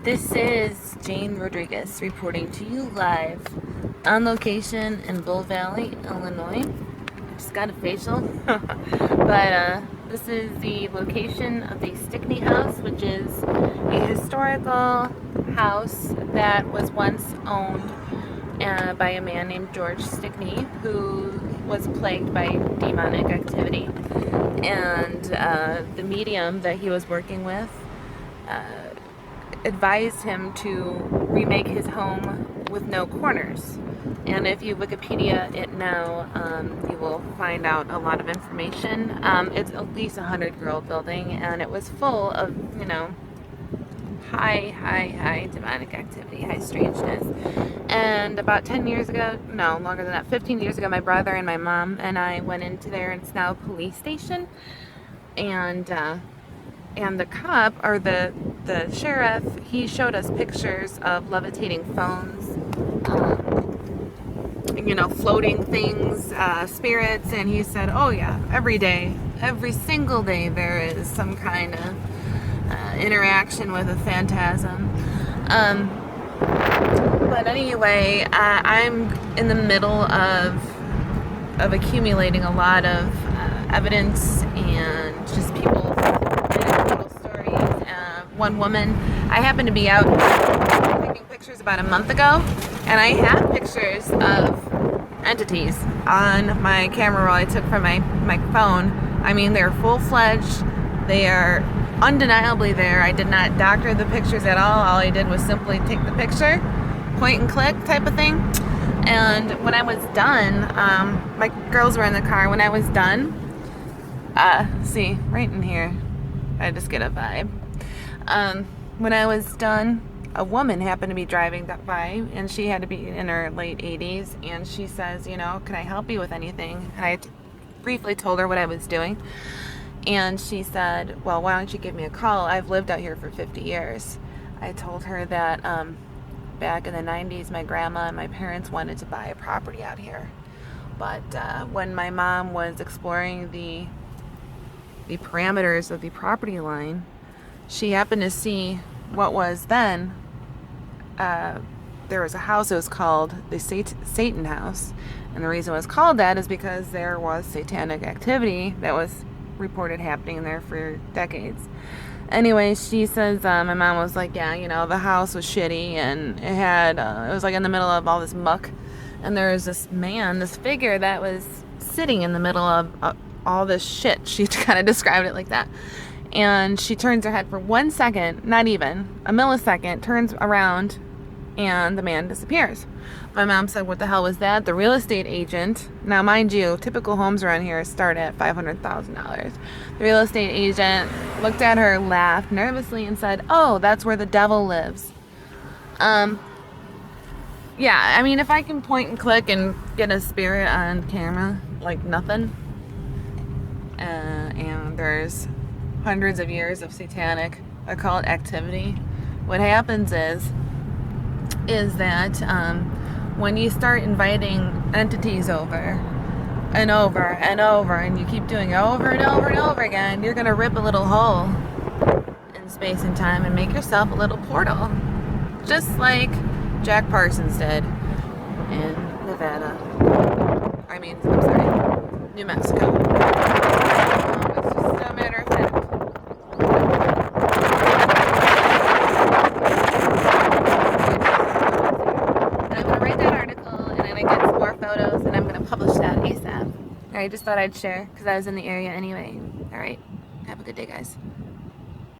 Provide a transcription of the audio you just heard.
This is Jane Rodriguez reporting to you live on location in Bull Valley, Illinois. I just got a facial. But this is the location of the Stickney House, which is a historical house that was once owned by a man named George Stickney, who was plagued by demonic activity. And the medium that he was working with advised him to remake his home with no corners. And if you Wikipedia it now, you will find out a lot of information. It's at least a 100-year-old building, and it was full of, high demonic activity, high strangeness. And about 10 years ago, no, longer than that, 15 years ago, my brother and my mom and I went into there, and it's now a police station. And the cop, or the sheriff, he showed us pictures of levitating phones, floating things, spirits, and he said, oh yeah, every day, every single day there is some kind of interaction with a phantasm. But anyway, I'm in the middle of accumulating a lot of evidence and just people little stories. One woman, I happened to be out taking pictures about a month ago, and I have pictures of entities on my camera roll I took from my phone. I mean, they're full-fledged. They are undeniably there. I did not doctor the pictures at all. All I did was simply take the picture, point and click type of thing. And when I was done, my girls were in the car. When I was done, see, right in here, I just get a vibe. When I was done, a woman happened to be driving by, and she had to be in her late 80s, and she says, can I help you with anything? And I briefly told her what I was doing, and she said, well, why don't you give me a call? I've lived out here for 50 years. I told her that back in the 90s, my grandma and my parents wanted to buy a property out here. But when my mom was exploring the parameters of the property line, she happened to see what was then, there was a house that was called the Satan House. And the reason it was called that is because there was satanic activity that was reported happening there for decades. Anyway, she says, my mom was like, yeah, the house was shitty, and it was like in the middle of all this muck, and there was this man, this figure that was sitting in the middle of all this shit. She kind of described it like that. And she turns her head for 1 second, not even a millisecond, turns around, and the man disappears. My mom said, what the hell was that? The real estate agent, now mind you, typical homes around here start at $500,000. The real estate agent looked at her, laughed nervously, and said, oh, that's where the devil lives. Yeah, I mean, if I can point and click and get a spirit on camera, like nothing, and there's hundreds of years of satanic occult activity, what happens is that when you start inviting entities over and over and over, and you keep doing it over and over and over again, you're going to rip a little hole in space and time and make yourself a little portal, just like Jack Parsons did in Nevada. I'm sorry, New Mexico. It's just a matter of fact. Photos, and I'm going to publish that ASAP. I just thought I'd share because I was in the area anyway. Alright, have a good day, guys.